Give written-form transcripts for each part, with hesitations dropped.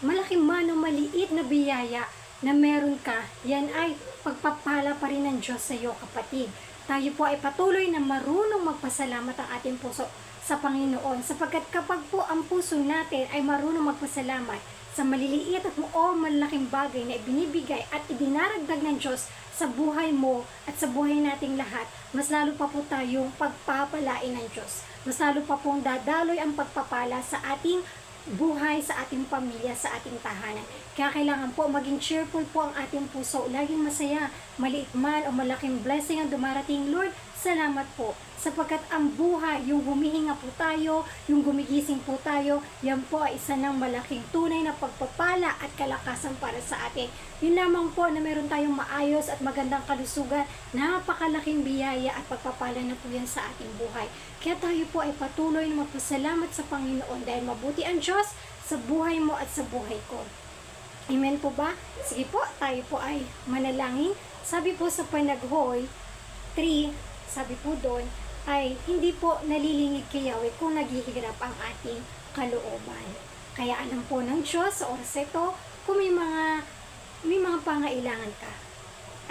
malaki man o maliit na biyaya na meron ka, yan ay pagpapala pa rin ng Diyos sa iyo, kapatid. Tayo po ay patuloy na marunong magpasalamat ang ating puso sa Panginoon, sapagkat kapag po ang puso natin ay marunong magpasalamat sa maliliit at o malaking bagay na ibinibigay at idinaragdag ng Diyos sa buhay mo at sa buhay nating lahat, mas lalo pa po tayong pagpapalain ng Diyos. Mas lalo pa pong dadaloy ang pagpapala sa ating buhay, sa ating pamilya, sa ating tahanan. Kaya kailangan po maging cheerful po ang ating puso. Laging masaya, maliit man o malaking blessing ang dumarating. Lord, salamat po. Sapagkat ang buhay, yung humihinga po tayo, yung gumigising po tayo, yan po ay isa ng malaking tunay na pagpapala at kalakasan para sa atin. Yun lamang po na meron tayong maayos at magandang kalusugan, napakalaking biyaya at pagpapala na po yan sa ating buhay. Kaya tayo po ay patuloy na magpasalamat sa Panginoon dahil mabuti ang Diyos sa buhay mo at sa buhay ko. Amen po ba? Sige po, tayo po ay manalangin. Sabi po sa Panaghoy 3, sabi po doon, ay hindi po nalilingig kay Yahweh kung naghihirap ang ating kalooban. Kaya alam po ng Diyos sa oras ito kung may mga pangailangan ka.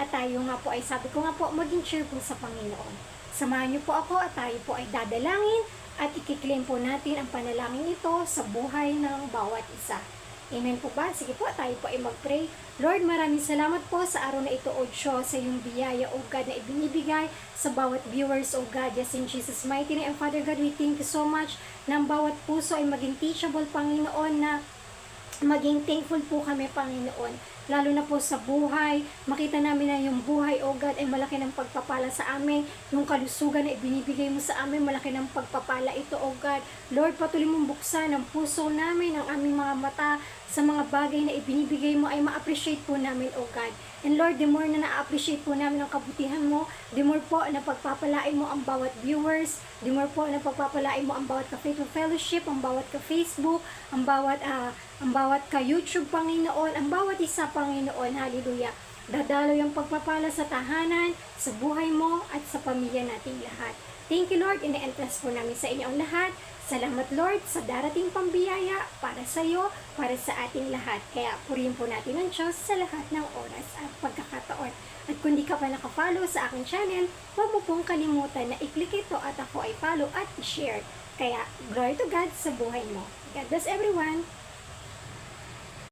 At tayo nga po ay, sabi ko nga po, maging cheerful sa Panginoon. Samahan niyo po ako at tayo po ay dadalangin at ikiklaim po natin ang panalangin ito sa buhay ng bawat isa. Amen po ba? Sige po, tayo po ay mag-pray. Lord, maraming salamat po sa araw na ito, O Diyos, sa iyong biyaya, O God, na ibinibigay sa bawat viewers, O God. Yes, in Jesus' mighty name. And Father God, we thank you so much na ang bawat puso ay maging teachable, Panginoon, na maging thankful po kami, Panginoon. Lalo na po sa buhay, makita namin na yung buhay, O God, ay malaki ng pagpapala sa amin. Yung kalusugan na ibinibigay mo sa amin, malaki ng pagpapala ito, O God. Lord, patuloy mong buksan ang puso namin, ang aming mga mata sa mga bagay na ibinibigay mo ay ma-appreciate po namin, O God. And Lord, the more na na-appreciate po namin ang kabutihan mo, the more po na pagpapalain mo ang bawat viewers, the more po na pagpapalain mo ang bawat ka-Faithful Fellowship, ang bawat ka-Facebook, ang bawat ka-YouTube, Panginoon, ang bawat isa, Panginoon, hallelujah. Dadaloy ang pagpapala sa tahanan, sa buhay mo, at sa pamilya nating lahat. Thank you, Lord, ina-entrust po namin sa inyo ang lahat. Salamat, Lord, sa darating pambiyaya para sa iyo, para sa ating lahat. Kaya purihin po natin ang Diyos sa lahat ng oras at pagkakataon. At kung di ka pa nakafollow sa aking channel, huwag mo pong kalimutan na i-click ito at ako ay follow at i-share. Kaya, glory to God sa buhay mo. God bless everyone!